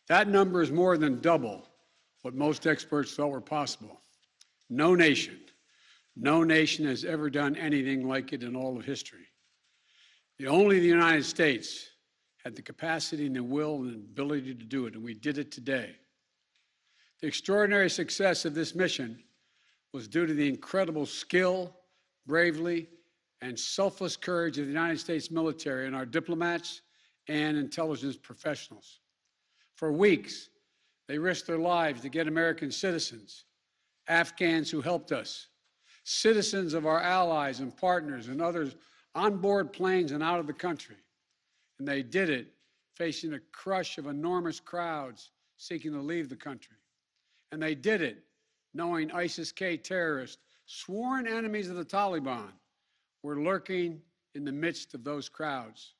That number is more than double what most experts thought were possible. No nation, no nation has ever done anything like it in all of history. Only the United States had the capacity and the will and ability to do it, and we did it today. The extraordinary success of this mission was due to the incredible skill, bravery, and selfless courage of the United States military and our diplomats and intelligence professionals. For weeks, they risked their lives to get American citizens, Afghans who helped us, citizens of our allies and partners and others on board planes and out of the country. And they did it facing a crush of enormous crowds seeking to leave the country. And they did it knowing ISIS-K terrorists, sworn enemies of the Taliban, were lurking in the midst of those crowds.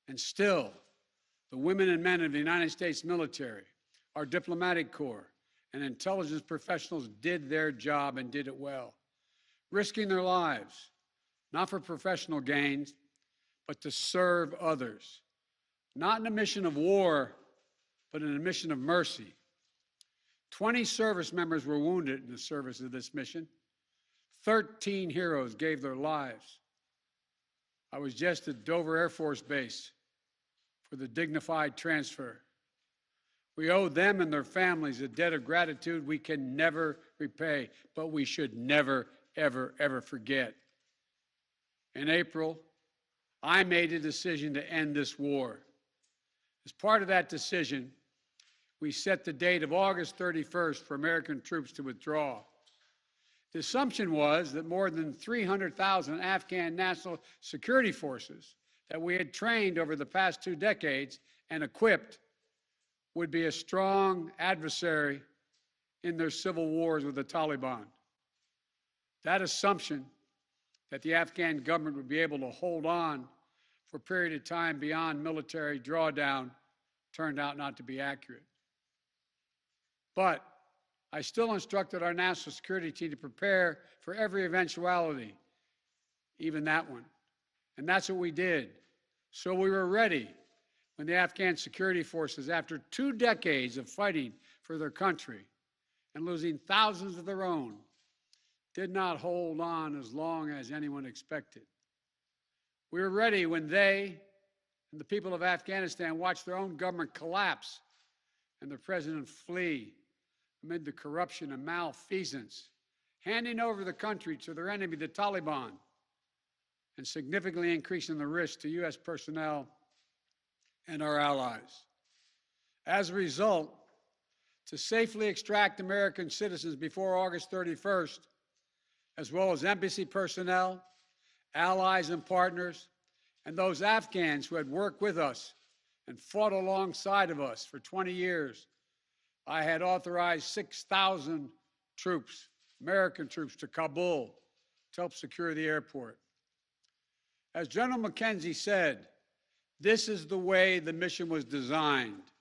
And still, the women and men of the United States military, our diplomatic corps, and intelligence professionals did their job and did it well, risking their lives, not for professional gains, but to serve others, not in a mission of war, but in a mission of mercy. 20 service members were wounded in the service of this mission. 13 heroes gave their lives. I was just at Dover Air Force Base for the dignified transfer. We owe them and their families a debt of gratitude we can never repay, but we should never, ever, ever forget. In April, I made a decision to end this war. As part of that decision, we set the date of August 31st for American troops to withdraw. The assumption was that more than 300,000 Afghan national security forces that we had trained over the past 2 decades and equipped would be a strong adversary in their civil wars with the Taliban. That assumption that the Afghan government would be able to hold on for a period of time beyond military drawdown turned out not to be accurate. But I still instructed our national security team to prepare for every eventuality, even that one. And that's what we did. So we were ready when the Afghan security forces, after 2 decades of fighting for their country and losing thousands of their own, did not hold on as long as anyone expected. We were ready when they and the people of Afghanistan watched their own government collapse and their president flee amid the corruption and malfeasance, handing over the country to their enemy, the Taliban, and significantly increasing the risk to U.S. personnel and our allies. As a result, to safely extract American citizens before August 31st, as well as embassy personnel, allies and partners, and those Afghans who had worked with us and fought alongside of us for 20 years, I had authorized 6,000 troops, American troops, to Kabul to help secure the airport. As General McKenzie said, this is the way the mission was designed.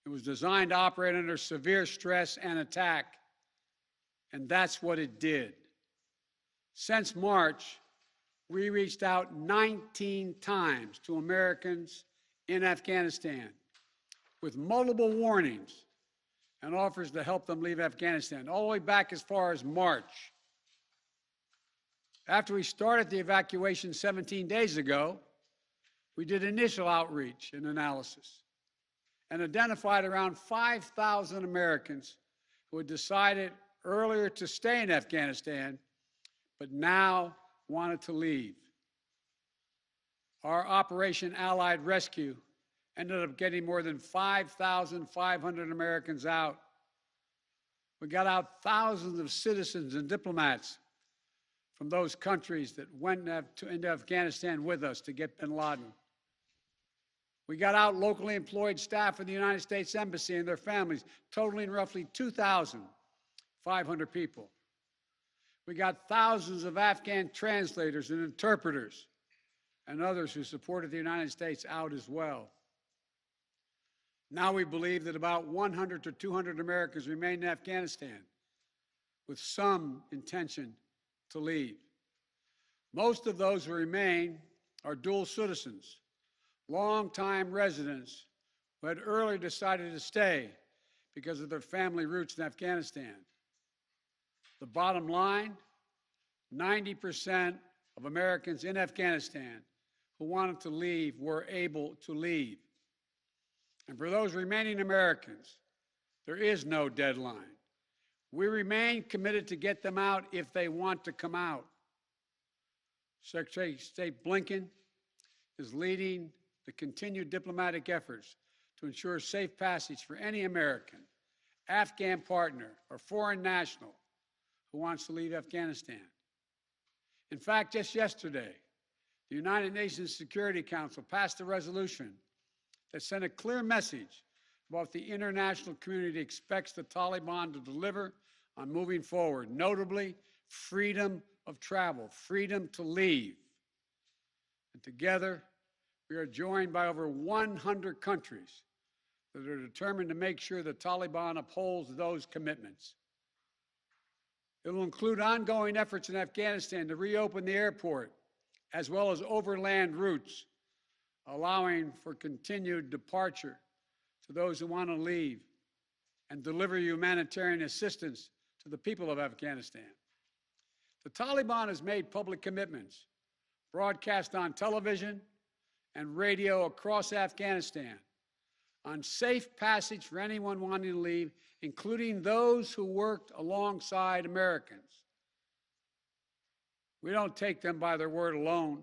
It was designed to operate under severe stress and attack, and that's what it did. Since March, we reached out 19 times to Americans in Afghanistan with multiple warnings and offers to help them leave Afghanistan, all the way back as far as March. After we started the evacuation 17 days ago, we did initial outreach and analysis and identified around 5,000 Americans who had decided earlier to stay in Afghanistan, but now wanted to leave. Our Operation Allied Rescue ended up getting more than 5,500 Americans out. We got out thousands of citizens and diplomats from those countries that went into Afghanistan with us to get bin Laden. We got out locally employed staff of the United States Embassy and their families, totaling roughly 2,500 people. We got thousands of Afghan translators and interpreters and others who supported the United States out as well. Now we believe that about 100 to 200 Americans remain in Afghanistan with some intention to leave. Most of those who remain are dual citizens, longtime residents who had earlier decided to stay because of their family roots in Afghanistan. The bottom line, 90% of Americans in Afghanistan who wanted to leave were able to leave. And for those remaining Americans, there is no deadline. We remain committed to get them out if they want to come out. Secretary of State Blinken is leading the continued diplomatic efforts to ensure safe passage for any American, Afghan partner, or foreign national who wants to leave Afghanistan. In fact, just yesterday, the United Nations Security Council passed a resolution that sent a clear message about what the international community expects the Taliban to deliver on moving forward, notably freedom of travel, freedom to leave. And together, we are joined by over 100 countries that are determined to make sure the Taliban upholds those commitments. It will include ongoing efforts in Afghanistan to reopen the airport, as well as overland routes, allowing for continued departure to those who want to leave and deliver humanitarian assistance to the people of Afghanistan. The Taliban has made public commitments, broadcast on television and radio across Afghanistan, on safe passage for anyone wanting to leave, including those who worked alongside Americans. We don't take them by their word alone,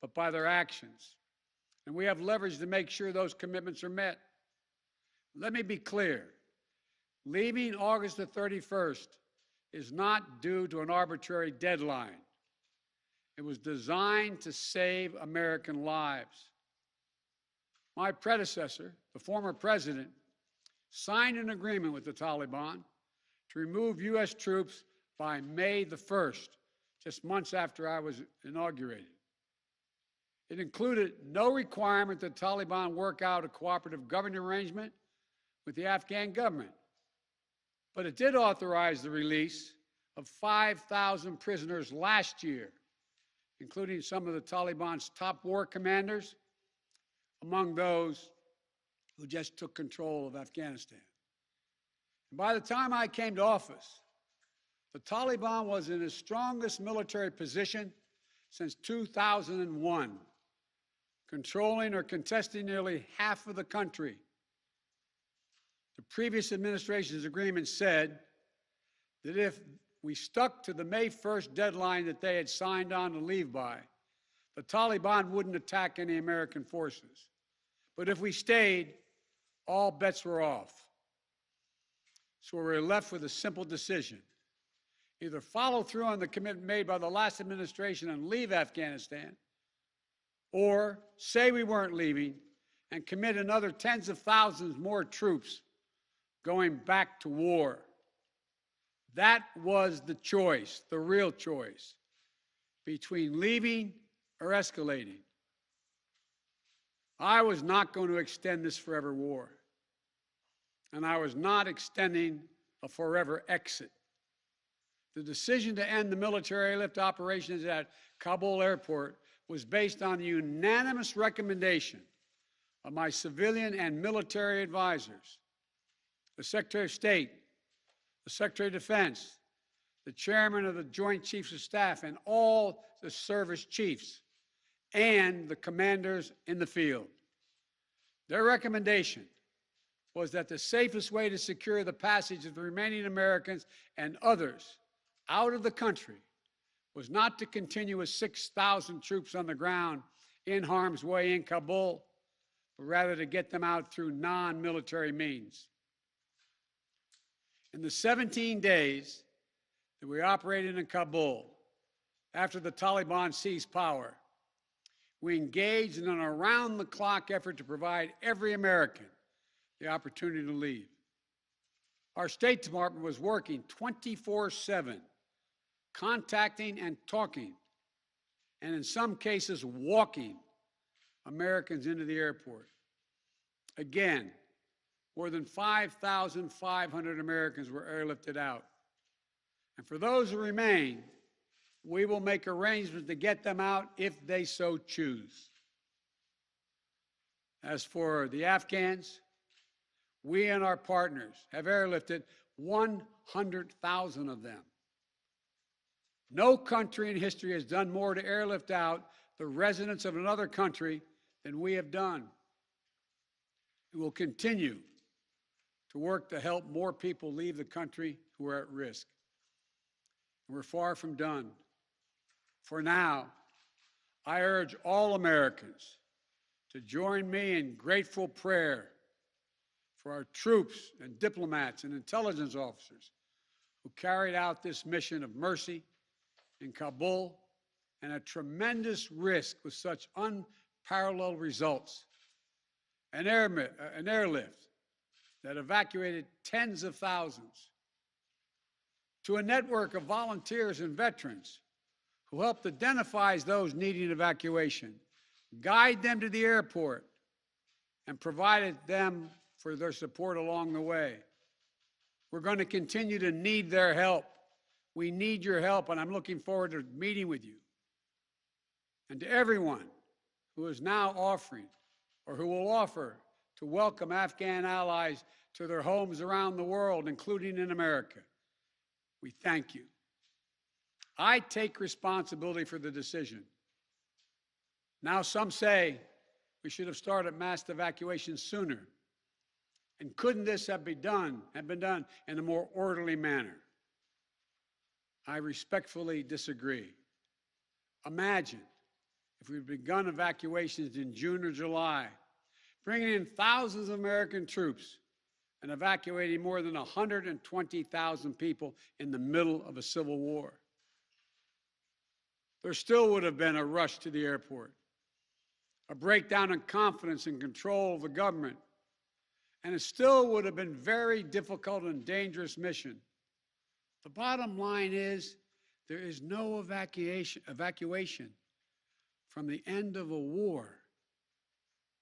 but by their actions. And we have leverage to make sure those commitments are met. Let me be clear. Leaving August the 31st is not due to an arbitrary deadline. It was designed to save American lives. My predecessor, the former president, signed an agreement with the Taliban to remove U.S. troops by May the 1st, just months after I was inaugurated. It included no requirement that the Taliban work out a cooperative governing arrangement with the Afghan government. But it did authorize the release of 5,000 prisoners last year, including some of the Taliban's top war commanders, among those who just took control of Afghanistan. And by the time I came to office, the Taliban was in its strongest military position since 2001, controlling or contesting nearly half of the country. The previous administration's agreement said that if we stuck to the May 1st deadline that they had signed on to leave by, the Taliban wouldn't attack any American forces. But if we stayed, all bets were off. So we were left with a simple decision. Either follow through on the commitment made by the last administration and leave Afghanistan, or say we weren't leaving and commit another tens of thousands more troops going back to war. That was the choice, the real choice, between leaving or escalating. I was not going to extend this forever war, and I was not extending a forever exit. The decision to end the military airlift operations at Kabul airport was based on the unanimous recommendation of my civilian and military advisors, the Secretary of State, the Secretary of Defense, the Chairman of the Joint Chiefs of Staff, and all the service chiefs, and the commanders in the field. Their recommendation was that the safest way to secure the passage of the remaining Americans and others out of the country was not to continue with 6,000 troops on the ground in harm's way in Kabul, but rather to get them out through non-military means. In the 17 days that we operated in Kabul, after the Taliban seized power, we engaged in an around-the-clock effort to provide every American the opportunity to leave. Our State Department was working 24/7, contacting and talking, and in some cases walking Americans into the airport. Again, more than 5,500 Americans were airlifted out. And for those who remain, we will make arrangements to get them out if they so choose. As for the Afghans, we and our partners have airlifted 100,000 of them. No country in history has done more to airlift out the residents of another country than we have done. We will continue to work to help more people leave the country who are at risk. We're far from done. For now, I urge all Americans to join me in grateful prayer for our troops and diplomats and intelligence officers who carried out this mission of mercy in Kabul and at tremendous risk with such unparalleled results. An airlift that evacuated tens of thousands, to a network of volunteers and veterans who helped identify those needing evacuation, guide them to the airport, and provided them for their support along the way. We're going to continue to need their help. We need your help, and I'm looking forward to meeting with you. And to everyone who is now offering or who will offer to welcome Afghan allies to their homes around the world, including in America, we thank you. I take responsibility for the decision. Now some say we should have started mass evacuation sooner. And couldn't this have been done in a more orderly manner? I respectfully disagree. Imagine if we'd begun evacuations in June or July, bringing in thousands of American troops and evacuating more than 120,000 people in the middle of a civil war. There still would have been a rush to the airport, a breakdown in confidence and control of the government, and it still would have been a very difficult and dangerous mission. The bottom line is there is no evacuation from the end of a war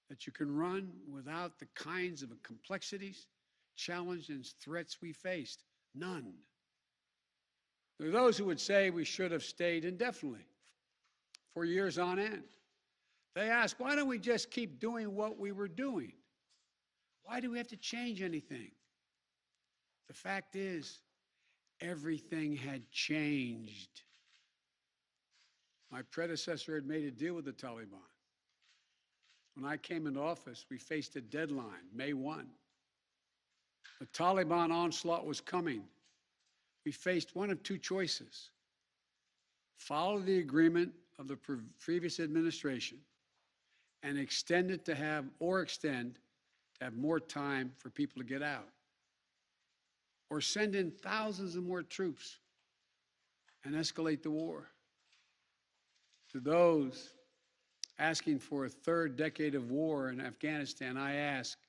that you can run without the kinds of complexities, challenges, and threats we faced. None. There are those who would say we should have stayed indefinitely for years on end. They ask, why don't we just keep doing what we were doing? Why do we have to change anything? The fact is, everything had changed. My predecessor had made a deal with the Taliban. When I came into office, we faced a deadline, May 1. The Taliban onslaught was coming. We faced one of two choices: follow the agreement of the previous administration and extend to have more time for people to get out, or send in thousands of more troops and escalate the war. To those asking for a third decade of war in Afghanistan, I ask,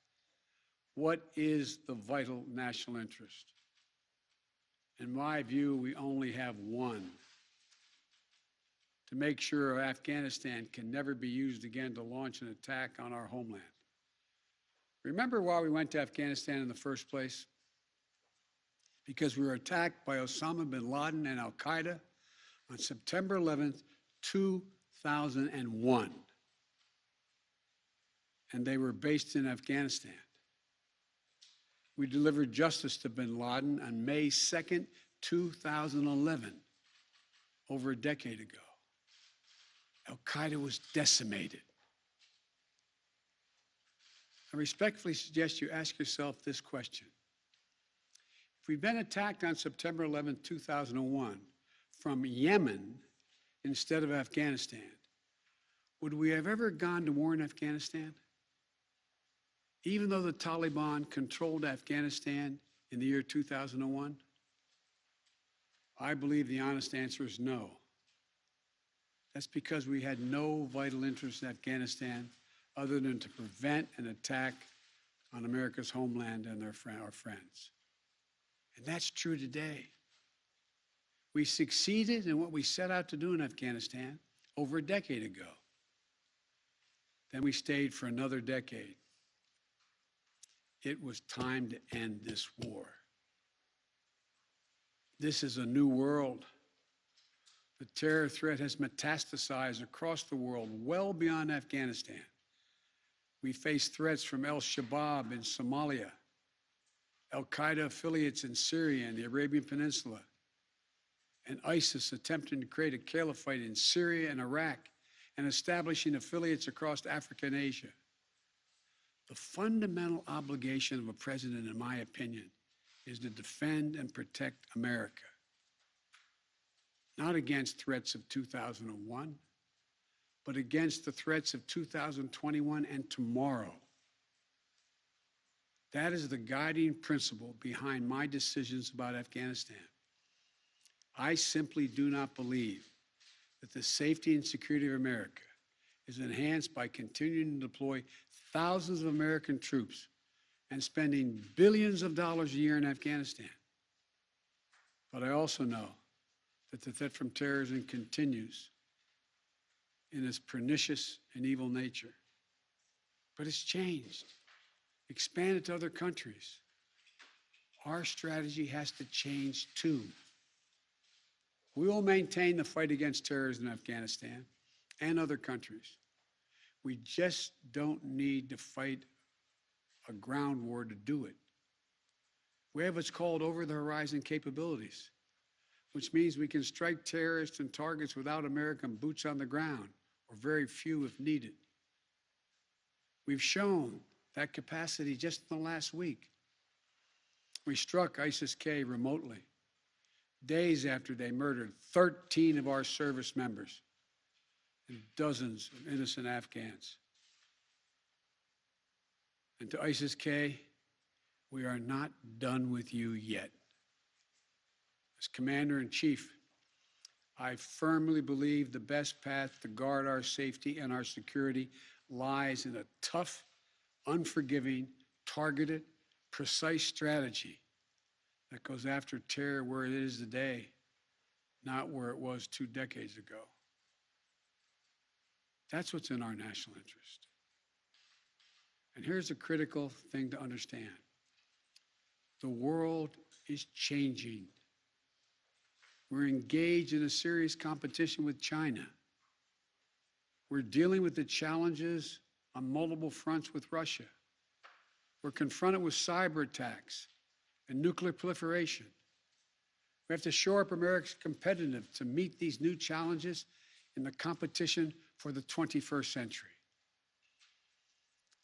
what is the vital national interest? In my view, we only have one: to make sure Afghanistan can never be used again to launch an attack on our homeland. Remember why we went to Afghanistan in the first place? Because we were attacked by Osama bin Laden and al-Qaeda on September 11th, 2001. And they were based in Afghanistan. We delivered justice to bin Laden on May 2nd, 2011, over a decade ago. Al-Qaeda was decimated. I respectfully suggest you ask yourself this question. If we'd been attacked on September 11, 2001, from Yemen instead of Afghanistan, would we have ever gone to war in Afghanistan? Even though the Taliban controlled Afghanistan in the year 2001? I believe the honest answer is no. That's because we had no vital interest in Afghanistan other than to prevent an attack on America's homeland and our friends. And that's true today. We succeeded in what we set out to do in Afghanistan over a decade ago. Then we stayed for another decade. It was time to end this war. This is a new world. The terror threat has metastasized across the world, well beyond Afghanistan. We face threats from al-Shabaab in Somalia, al-Qaeda affiliates in Syria and the Arabian Peninsula, and ISIS attempting to create a caliphate in Syria and Iraq and establishing affiliates across Africa and Asia. The fundamental obligation of a president, in my opinion, is to defend and protect America, not against threats of 2001, but against the threats of 2021 and tomorrow. That is the guiding principle behind my decisions about Afghanistan. I simply do not believe that the safety and security of America is enhanced by continuing to deploy thousands of American troops and spending billions of dollars a year in Afghanistan. But I also know that the threat from terrorism continues in its pernicious and evil nature. But it's changed, expanded to other countries. Our strategy has to change too. We will maintain the fight against terrorism in Afghanistan and other countries. We just don't need to fight a ground war to do it. We have what's called over-the-horizon capabilities, which means we can strike terrorists and targets without American boots on the ground, or very few if needed. We've shown that capacity just in the last week. We struck ISIS-K remotely, days after they murdered 13 of our service members and dozens of innocent Afghans. And to ISIS-K, we are not done with you yet. As Commander-in-Chief, I firmly believe the best path to guard our safety and our security lies in a tough, unforgiving, targeted, precise strategy that goes after terror where it is today, not where it was 2 decades ago. That's what's in our national interest. And here's a critical thing to understand. The world is changing. We're engaged in a serious competition with China. We're dealing with the challenges on multiple fronts with Russia. We're confronted with cyber attacks and nuclear proliferation. We have to shore up America's competitiveness to meet these new challenges in the competition for the 21st century.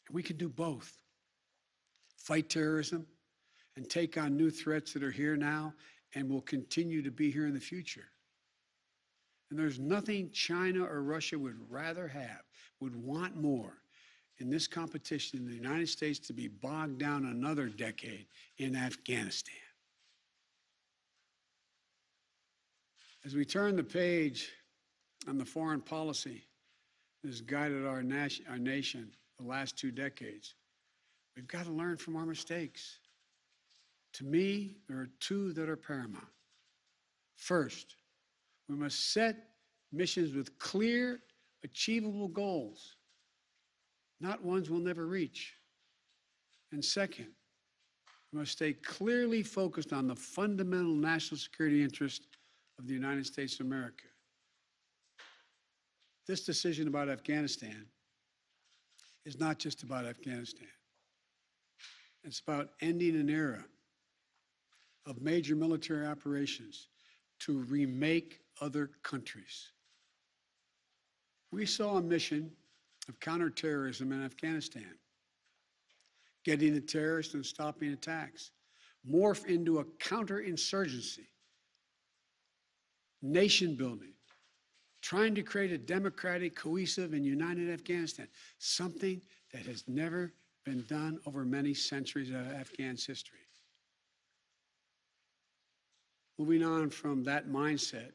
And we can do both. Fight terrorism and take on new threats that are here now and will continue to be here in the future. And there's nothing China or Russia would rather have, would want more in this competition in the United States to be bogged down another decade in Afghanistan. As we turn the page on the foreign policy that has guided our nation the last 2 decades, we've got to learn from our mistakes. To me, there are 2 that are paramount. First, we must set missions with clear, achievable goals, not ones we'll never reach. And second, we must stay clearly focused on the fundamental national security interest of the United States of America. This decision about Afghanistan is not just about Afghanistan. It's about ending an era of major military operations to remake other countries. We saw a mission of counterterrorism in Afghanistan, getting the terrorists and stopping attacks, morph into a counterinsurgency, nation building, trying to create a democratic, cohesive, and united Afghanistan, something that has never been done over many centuries of Afghan's history. Moving on from that mindset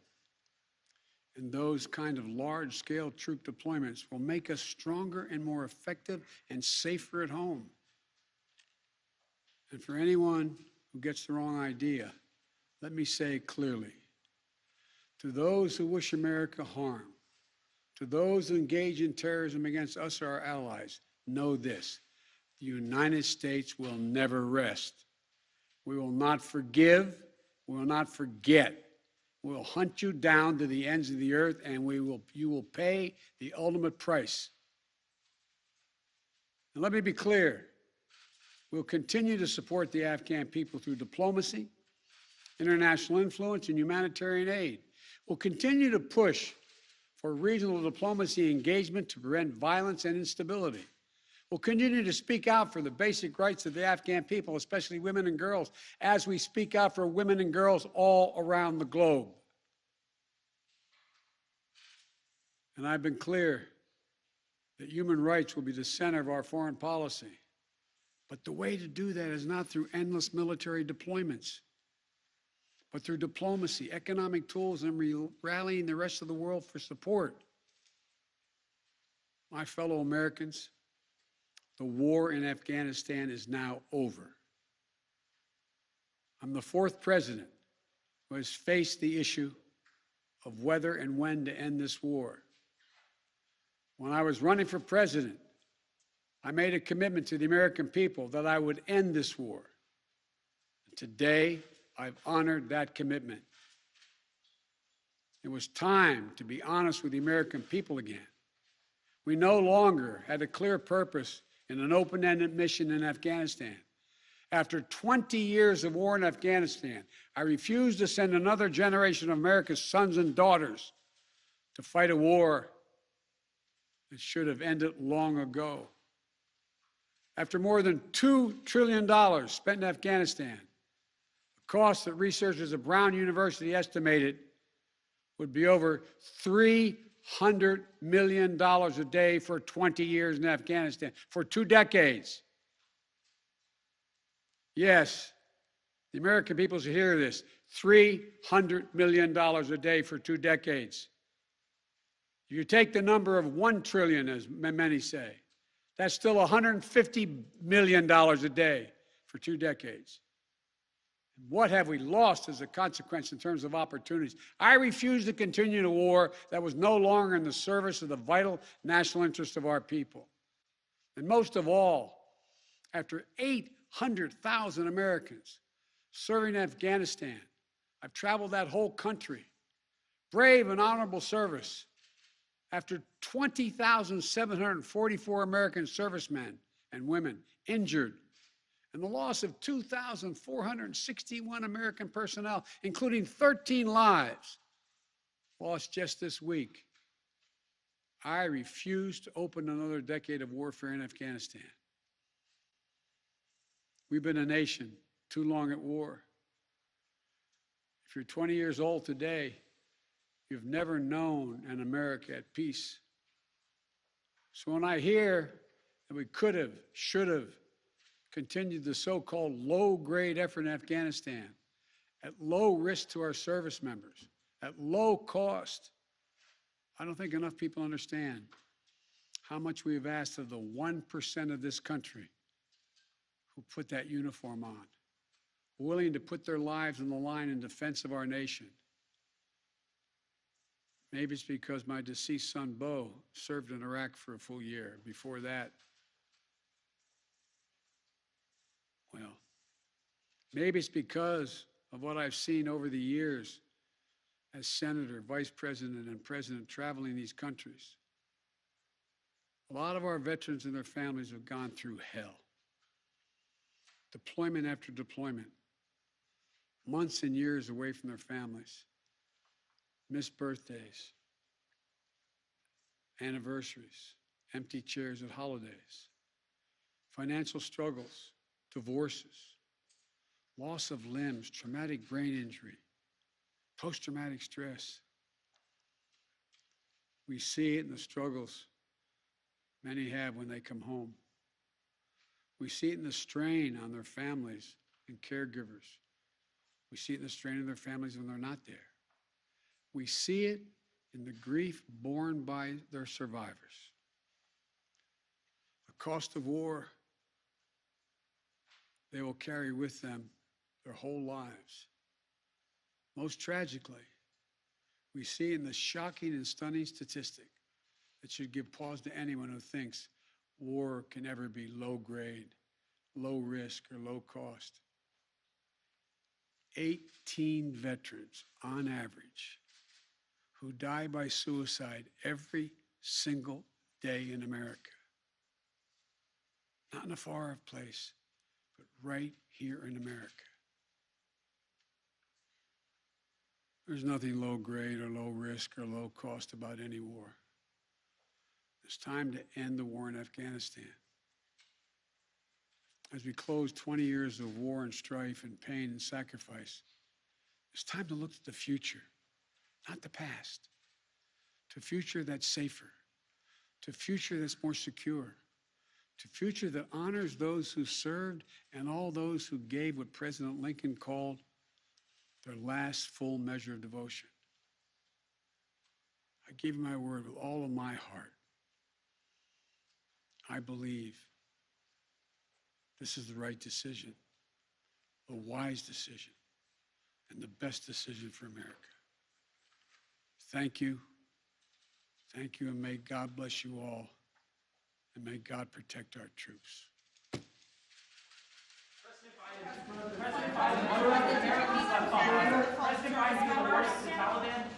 and those kind of large-scale troop deployments will make us stronger and more effective and safer at home. And for anyone who gets the wrong idea, let me say clearly, to those who wish America harm, to those who engage in terrorism against us or our allies, know this: the United States will never rest. We will not forgive. We will not forget. We will hunt you down to the ends of the earth, and you will pay the ultimate price. And let me be clear, we'll continue to support the Afghan people through diplomacy, international influence, and humanitarian aid. We'll continue to push for regional diplomacy engagement to prevent violence and instability. We'll continue to speak out for the basic rights of the Afghan people, especially women and girls, as we speak out for women and girls all around the globe. And I've been clear that human rights will be the center of our foreign policy. But the way to do that is not through endless military deployments, but through diplomacy, economic tools, and rallying the rest of the world for support. My fellow Americans, the war in Afghanistan is now over. I'm the fourth president who has faced the issue of whether and when to end this war. When I was running for president, I made a commitment to the American people that I would end this war. And today, I've honored that commitment. It was time to be honest with the American people again. We no longer had a clear purpose in an open-ended mission in Afghanistan. After 20 years of war in Afghanistan, I refused to send another generation of America's sons and daughters to fight a war that should have ended long ago. After more than $2 trillion spent in Afghanistan, the cost that researchers at Brown University estimated would be over $300 million a day for 20 years in Afghanistan, for 2 decades. Yes, the American people should hear this, $300 million a day for 2 decades. You take the number of 1 trillion, as many say, that's still $150 million a day for 2 decades. What have we lost as a consequence in terms of opportunities? I refuse to continue a war that was no longer in the service of the vital national interest of our people. And most of all, after 800,000 Americans serving in Afghanistan, I've traveled that whole country, brave and honorable service. After 20,744 American servicemen and women injured, and the loss of 2,461 American personnel, including 13 lives lost just this week, I refuse to open another decade of warfare in Afghanistan. We've been a nation too long at war. If you're 20 years old today, you've never known an America at peace. So when I hear that we could have, should have continued the so-called low-grade effort in Afghanistan at low risk to our service members, at low cost, I don't think enough people understand how much we have asked of the 1% of this country who put that uniform on, willing to put their lives on the line in defense of our nation. Maybe it's because my deceased son, Bo, served in Iraq for a full year. Before that, well, maybe it's because of what I've seen over the years as senator, vice president, and president traveling these countries. A lot of our veterans and their families have gone through hell. Deployment after deployment, months and years away from their families. Missed birthdays, anniversaries, empty chairs at holidays, financial struggles, divorces, loss of limbs, traumatic brain injury, post-traumatic stress. We see it in the struggles many have when they come home. We see it in the strain on their families and caregivers. We see it in the strain on their families when they're not there. We see it in the grief borne by their survivors. The cost of war they will carry with them their whole lives. Most tragically, we see in the shocking and stunning statistic that should give pause to anyone who thinks war can ever be low grade, low risk, or low cost. 18 veterans on average who die by suicide every single day in America. not in a far-off place, but right here in America. There's nothing low grade or low risk or low cost about any war. It's time to end the war in Afghanistan. As we close 20 years of war and strife and pain and sacrifice, it's time to look to the future, not the past, to a future that's safer, to a future that's more secure, to a future that honors those who served and all those who gave what President Lincoln called their last full measure of devotion. I give you my word with all of my heart. I believe this is the right decision, the wise decision, and the best decision for America. Thank you. Thank you, and may God bless you all, and may God protect our troops. President Biden, the worst Taliban